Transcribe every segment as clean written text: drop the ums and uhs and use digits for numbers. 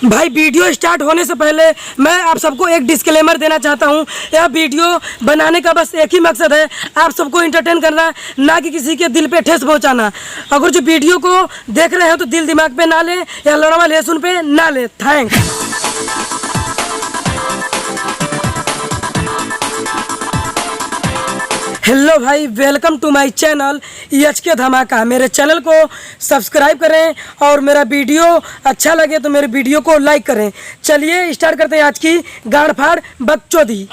भाई video start होने से पहले मैं आप सबको एक डिस्क्लेमर देना चाहता हूँ। यह वीडियो बनाने का बस एक ही मकसद है, आप सबको इंटरटेन करना, ना कि किसी के दिल पे ठेस पहुँचाना। अगर जो वीडियो को देख रहे हो तो दिल दिमाग पे ना ले या लड़वा लहसुन पे ना ले। थैंक्स। हेलो भाई, वेलकम टू माय चैनल एचके धमाका। मेरे चैनल को सब्सक्राइब करें और मेरा वीडियो अच्छा लगे तो मेरे वीडियो को लाइक करें। चलिए स्टार्ट करते हैं आज की गाड़ फाड़ बकचोदी।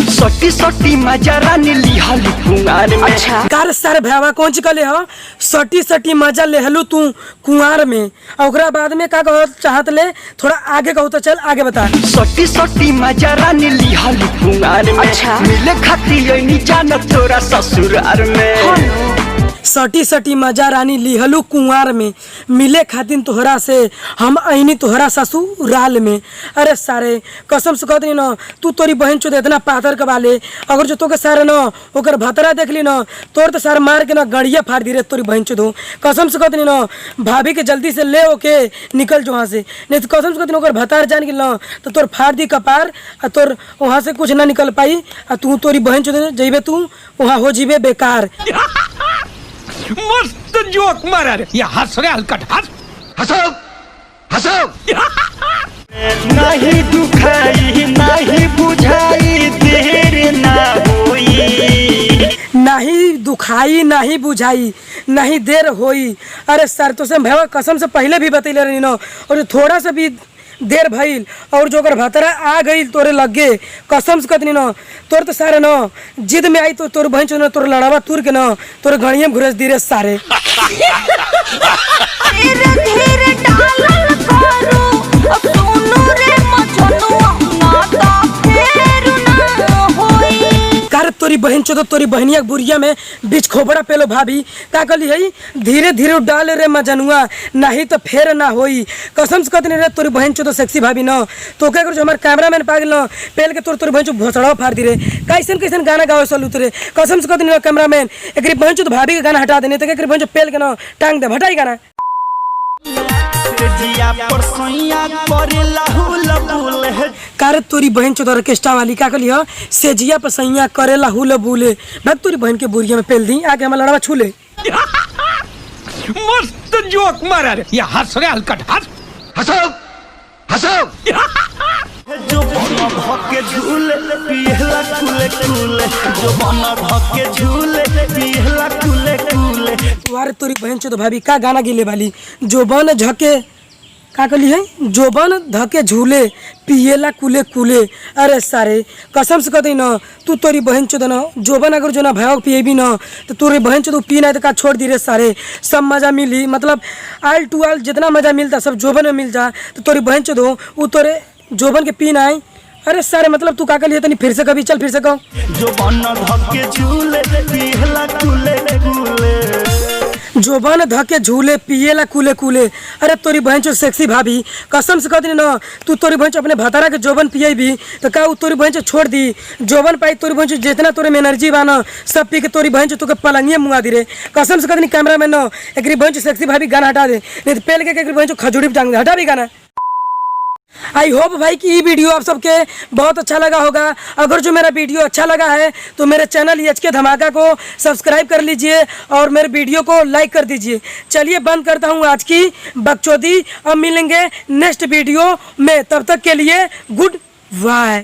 सटी सटी मजा रानी लिहली कुंवार में। अच्छा कार सारे भैया कौन ची कले हो? सटी सटी मजा लेहलू तू कुंवार में, और बाद में का कहो चाहत ले? थोड़ा आगे कहो तो चल आगे बता। सटी सटी मजा रानी लिहली कुंवार में। अच्छा मिले खातिर नहीं जान तोरा ससुराल में। सटी सटी मजा रानी लिहलू कुंवार में, मिले खातिन तोहरा से हम आईनी तोहरा ससुराल में। अरे सारे कसम से कहते न तू तोरी बहन चो इतना पाथर कबाले, अगर जो तोके सारे न ओकर भतरा देख ली न तोर तो सारे मार के न गड़िया फाड़ दी रे तोरी बहन चो दो। कसम से कहते न भाभी के जल्दी से ले ओके निकल जो वहाँ से, नहीं तो कसम से कहते ओकर भतार जान के न तो तोर फाड़ दी कपार और तोर वहाँ से कुछ ना निकल पाई। तू तोरी बहन चो जइबे तू वहाँ हो जीबे बेकार। मस्त जोक मारा रे, ये हंस रे हलकट हंस। हंसो हंसो। नहीं दुखाई नहीं बुझाई देर ना होई। नहीं दुखाई नहीं बुझाई नहीं देर होई। अरे सर तो से भैया कसम से पहले भी बतैले रही न, और थोड़ा सा भी देर भइल और जो अगर भतरा आ गई तोरे लगे कसम से कतनी न तोर तो सारे न जिद में आई तो तोर बहन चो न तोर लड़ावा तुर के न तोर घड़िया में घुरस दी रे सारे। तोरी बहन चो तो तोरी बहनिया बुढ़िया में बीच खोपड़ा पेलो भाभी का कली है धीरे धीरे डाले रे मजनुआ नहीं तो फेर ना होई। कसम से कहते रे तोरी बहन चो तो सेक्सी भाभी न तो क्या कर जो हमारे कैमरामैन पागल न पेल के तोरी बहन चो भोसड़ा फाड़ दी रे। कैसन कैसन गाना गाओ सलूत रे। कसम से कहते कैमरामैन एक बहन चो तो भाभी के गाना हटा देने तो एक बहन चो पेल के न टांग दे हटाई गाना। कार तोरी बहन चो ऑर्केस्ट्रा वाली का कली हो सेजिया पर सैया करेला हुल बुले भाग तोरी बहन के बुढ़िया में पेल दी आके हमारा लड़वा छूले। मस्त जोक मारा रे, ये हंस रे हलकट हंस। हंसो हंसो। जो बना धके झूले पिहला कुले कुले, जो बना धके झूले पिहला कुले कुले। वारे तोरी बहन चो तो भाभी का गाना गिले वाली जो बन झके का कली है जो बन धके झूले पिएला कुले कुले। अरे सारे कसम से कहते न तू तोरी बहन चो न जोबन अगर जो ना भैया पिए भी न तो तोरी बहन चो तू पी ना तो का छोड़ दी रे सारे। सब मजा मिली मतलब आल टू आल जितना मजा मिलता सब जोबन में मिल जा तो तोरी बहन चो दो वो तोरे जोबन के पी ना आई। अरे सारे मतलब तू का लिए तनी फिर से कभी चल फिर से कहो। जो बन धके झूले पिहला कुले कुले, जोबन धके झूले पिएला कुले कुले। अरे तोरी बहन चो सेक्सी भाभी कसम से कहती न तू तोरी बहन चो अपने भतारा के जोबन पिए भी तो का तोरी बहन चो छोड़ दी जोबन पाई तोरी बहन चो जितना तोरे में एनर्जी बा न सब पी के तोरी बहन चो तो पलंगिया मुआ दी रे। कसम से कहती कैमरा मैन न एक बहन चो सेक्सी भाभी गाना हटा दे, नहीं तो पेल के एक बहन चो खजूरी पे टांग दे हटा भी गाना। आई होप भाई कि ये वीडियो आप सबके बहुत अच्छा लगा होगा। अगर जो मेरा वीडियो अच्छा लगा है तो मेरे चैनल एचके धमाका को सब्सक्राइब कर लीजिए और मेरे वीडियो को लाइक कर दीजिए। चलिए बंद करता हूँ आज की बकचोदी, अब मिलेंगे नेक्स्ट वीडियो में, तब तक के लिए गुड बाय।